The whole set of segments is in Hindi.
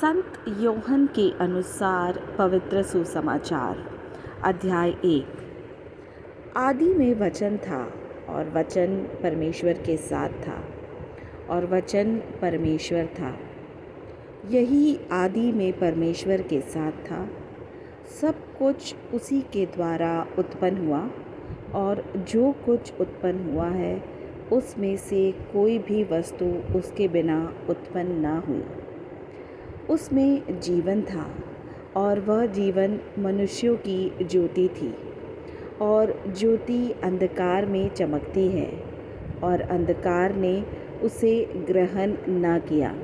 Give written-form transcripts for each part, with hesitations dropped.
संत योहन के अनुसार पवित्र सुसमाचार अध्याय 1। आदि में वचन था और वचन परमेश्वर के साथ था और वचन परमेश्वर था। यही आदि में परमेश्वर के साथ था। सब कुछ उसी के द्वारा उत्पन्न हुआ और जो कुछ उत्पन्न हुआ है उसमें से कोई भी वस्तु उसके बिना उत्पन्न ना हुई। उसमें जीवन था और वह जीवन मनुष्यों की ज्योति थी। और ज्योति अंधकार में चमकती है और अंधकार ने उसे ग्रहण न किया।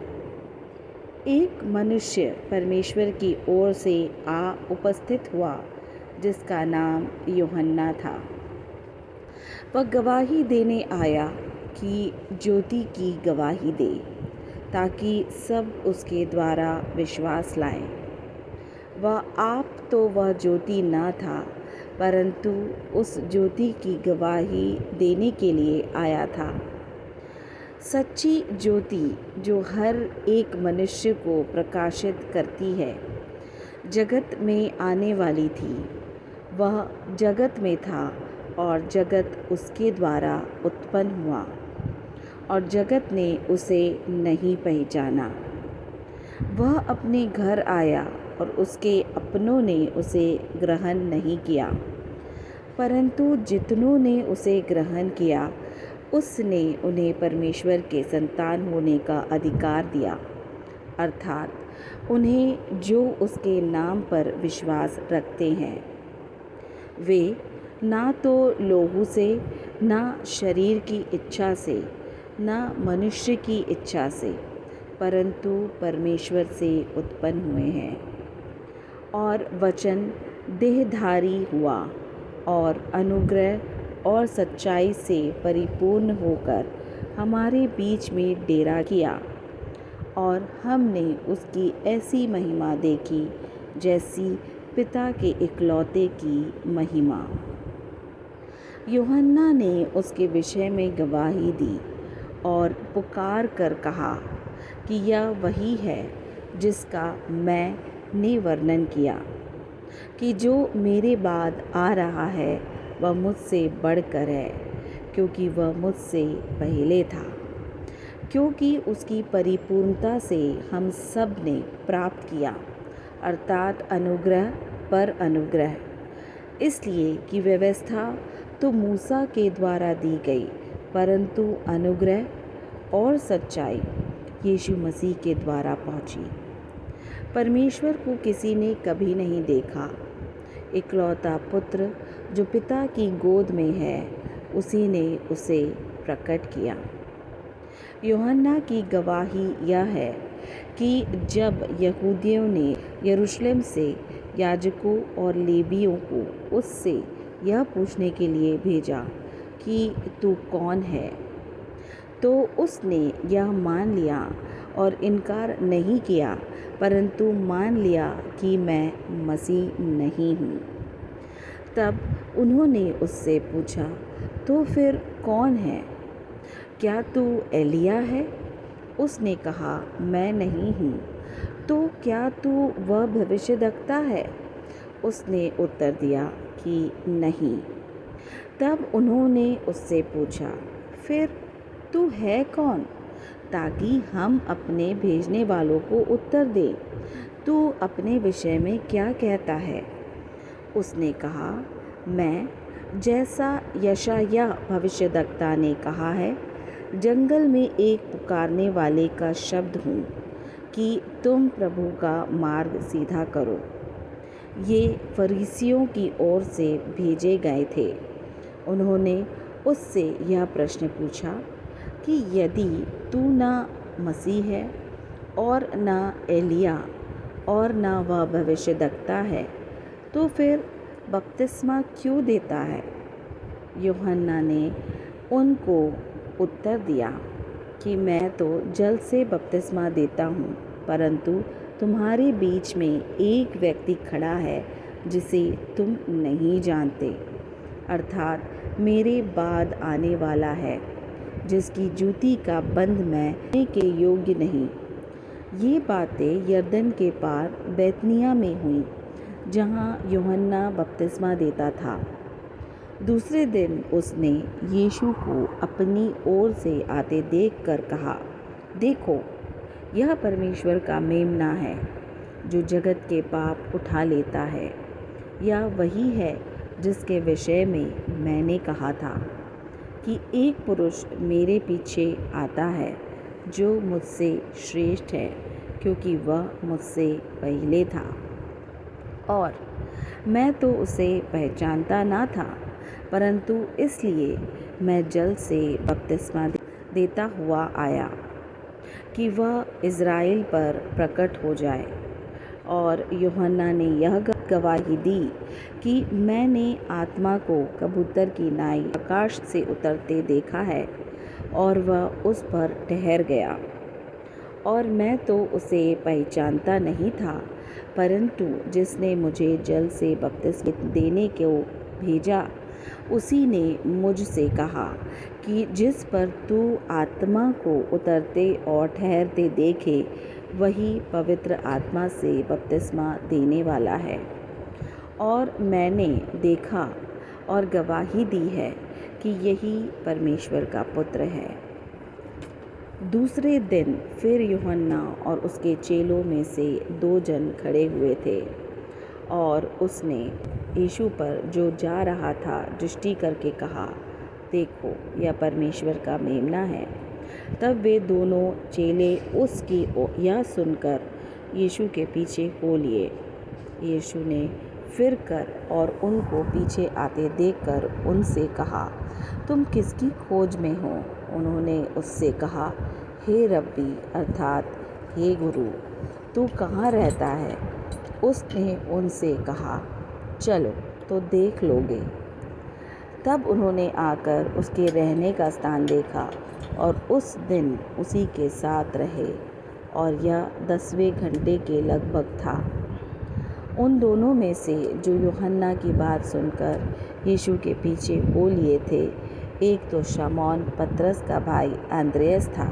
एक मनुष्य परमेश्वर की ओर से आ उपस्थित हुआ जिसका नाम यूहन्ना था। वह गवाही देने आया कि ज्योति की गवाही दे ताकि सब उसके द्वारा विश्वास लाएं। वह ज्योति न था परंतु उस ज्योति की गवाही देने के लिए आया था। सच्ची ज्योति जो हर एक मनुष्य को प्रकाशित करती है जगत में आने वाली थी। वह जगत में था और जगत उसके द्वारा उत्पन्न हुआ और जगत ने उसे नहीं पहचाना। वह अपने घर आया और उसके अपनों ने उसे ग्रहण नहीं किया, परंतु जितनों ने उसे ग्रहण किया उसने उन्हें परमेश्वर के संतान होने का अधिकार दिया, अर्थात उन्हें जो उसके नाम पर विश्वास रखते हैं। वे ना तो लोहू से, ना शरीर की इच्छा से, ना मनुष्य की इच्छा से, परंतु परमेश्वर से उत्पन्न हुए हैं। और वचन देहधारी हुआ और अनुग्रह और सच्चाई से परिपूर्ण होकर हमारे बीच में डेरा किया और हमने उसकी ऐसी महिमा देखी जैसी पिता के इकलौते की महिमा। यूहन्ना ने उसके विषय में गवाही दी और पुकार कर कहा कि यह वही है जिसका मैंने वर्णन किया कि जो मेरे बाद आ रहा है वह मुझसे बढ़कर है, क्योंकि वह मुझसे पहले था। क्योंकि उसकी परिपूर्णता से हम सब ने प्राप्त किया, अर्थात अनुग्रह पर अनुग्रह। इसलिए कि व्यवस्था तो मूसा के द्वारा दी गई, परंतु अनुग्रह और सच्चाई यीशु मसीह के द्वारा पहुंची। परमेश्वर को किसी ने कभी नहीं देखा। इकलौता पुत्र जो पिता की गोद में है उसी ने उसे प्रकट किया। यूहन्ना की गवाही यह है कि जब यहूदियों ने यरूशलेम से याजकों और लेवियों को उससे यह पूछने के लिए भेजा कि तू कौन है, तो उसने यह मान लिया और इनकार नहीं किया, परंतु मान लिया कि मैं मसीह नहीं हूँ। तब उन्होंने उससे पूछा, तो फिर कौन है? क्या तू एलिया है? उसने कहा, मैं नहीं हूँ। तो क्या तू वह भविष्यद्वक्ता है? उसने उत्तर दिया कि नहीं। तब उन्होंने उससे पूछा, फिर तू है कौन, ताकि हम अपने भेजने वालों को उत्तर दें। तू अपने विषय में क्या कहता है? उसने कहा, मैं जैसा यशायाह भविष्यद्वक्ता ने कहा है, जंगल में एक पुकारने वाले का शब्द हूँ कि तुम प्रभु का मार्ग सीधा करो। ये फरीसियों की ओर से भेजे गए थे। उन्होंने उससे यह प्रश्न पूछा कि यदि तू ना मसीह है और ना एलिया और ना वह भविष्यद्वक्ता है, तो फिर बपतिस्मा क्यों देता है? यूहन्ना ने उनको उत्तर दिया कि मैं तो जल से बपतिस्मा देता हूँ, परंतु तुम्हारे बीच में एक व्यक्ति खड़ा है जिसे तुम नहीं जानते, अर्थात मेरे बाद आने वाला है, जिसकी जूती का बंध मैं के योग्य नहीं। ये बातें यरदन के पार बैतनिय्याह में हुई, जहाँ यूहन्ना बपतिस्मा देता था। दूसरे दिन उसने यीशु को अपनी ओर से आते देखकर कहा, देखो, यह परमेश्वर का मेमना है जो जगत के पाप उठा लेता है। यह वही है जिसके विषय में मैंने कहा था कि एक पुरुष मेरे पीछे आता है जो मुझसे श्रेष्ठ है, क्योंकि वह मुझसे पहले था और मैं तो उसे पहचानता ना था, परंतु इसलिए मैं जल से बपतिस्मा देता हुआ आया कि वह इज़राइल पर प्रकट हो जाए। और यूहन्ना ने यह गवाही दी कि मैंने आत्मा को कबूतर की नाई आकाश से उतरते देखा है और वह उस पर ठहर गया। और मैं तो उसे पहचानता नहीं था, परंतु जिसने मुझे जल से बपतिस्मा देने को भेजा उसी ने मुझसे कहा कि जिस पर तू आत्मा को उतरते और ठहरते देखे वही पवित्र आत्मा से बपतिस्मा देने वाला है। और मैंने देखा और गवाही दी है कि यही परमेश्वर का पुत्र है। दूसरे दिन फिर यूहन्ना और उसके चेलों में से 2 जन खड़े हुए थे और उसने यीशु पर जो जा रहा था दृष्टि करके कहा, देखो, यह परमेश्वर का मेमना है। तब वे दोनों चेले उसकी यह सुनकर यीशु के पीछे हो लिए। यीशु ने फिर कर और उनको पीछे आते देखकर उनसे कहा, तुम किसकी खोज में हो? उन्होंने उससे कहा, हे रब्बी, अर्थात हे गुरु, तू कहाँ रहता है? उसने उनसे कहा, चलो तो देख लोगे। तब उन्होंने आकर उसके रहने का स्थान देखा और उस दिन उसी के साथ रहे, और यह 10वें घंटे के लगभग था। उन दोनों में से जो यूहन्ना की बात सुनकर यीशु के पीछे हो लिए थे, एक तो शमौन पतरस का भाई अंद्रयास था।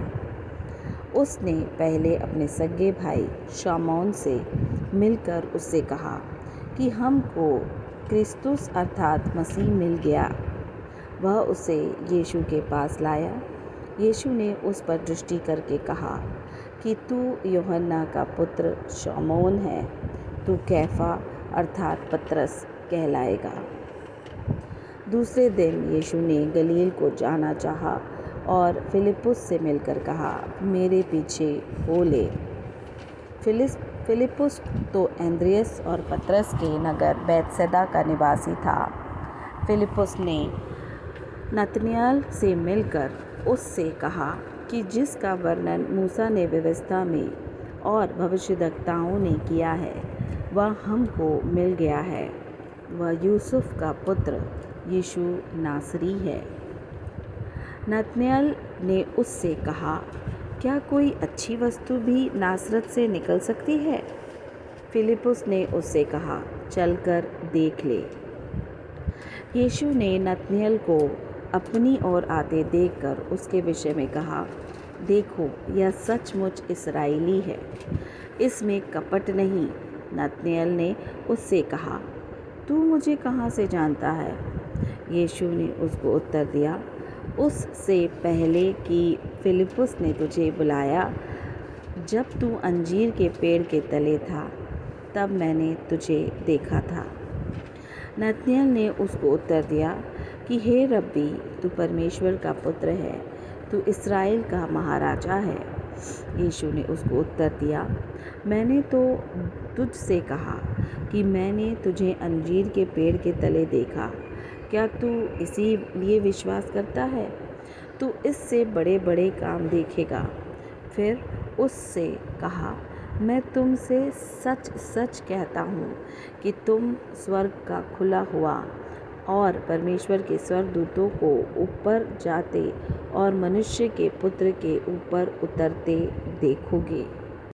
उसने पहले अपने सगे भाई शमौन से मिलकर उससे कहा कि हमको क्रिस्तुस अर्थात मसीह मिल गया। वह उसे यीशु के पास लाया। यीशु ने उस पर दृष्टि करके कहा कि तू यूहन्ना का पुत्र शमौन है, तू कैफा अर्थात पतरस कहलाएगा। दूसरे दिन यीशु ने गलील को जाना चाहा और फिलिप्पुस से मिलकर कहा, मेरे पीछे हो ले। फिलिप्पुस तो अंद्रयास और पतरस के नगर बैतसैदा का निवासी था। फिलिप्पुस ने नतनएल से मिलकर उससे कहा कि जिसका वर्णन मूसा ने व्यवस्था में और भविष्यद्वक्ताओं ने किया है, वह हमको मिल गया है। वह यूसुफ का पुत्र यीशु नासरी है। नतनएल ने उससे कहा, क्या कोई अच्छी वस्तु भी नासरत से निकल सकती है? फिलिप्पुस ने उससे कहा, चलकर देख ले। यीशु ने नतनएल को अपनी ओर आते देखकर उसके विषय में कहा, देखो, यह सचमुच इस्राएली है, इसमें कपट नहीं। नतनएल ने उससे कहा, तू मुझे कहाँ से जानता है? यीशु ने उसको उत्तर दिया, उससे पहले कि फिलिप्पुस ने तुझे बुलाया, जब तू अंजीर के पेड़ के तले था, तब मैंने तुझे देखा था। नतनएल ने उसको उत्तर दिया कि हे रब्बी, तू परमेश्वर का पुत्र है, तू इस्राएल का महाराजा है। यीशु ने उसको उत्तर दिया, मैंने तो तुझसे कहा कि मैंने तुझे अंजीर के पेड़ के तले देखा। क्या तू इसी लिए विश्वास करता है? तू इससे बड़े बड़े काम देखेगा। फिर उससे कहा, मैं तुमसे सच सच कहता हूँ कि तुम स्वर्ग का खुला हुआ और परमेश्वर के स्वर्गदूतों को ऊपर जाते और मनुष्य के पुत्र के ऊपर उतरते देखोगे।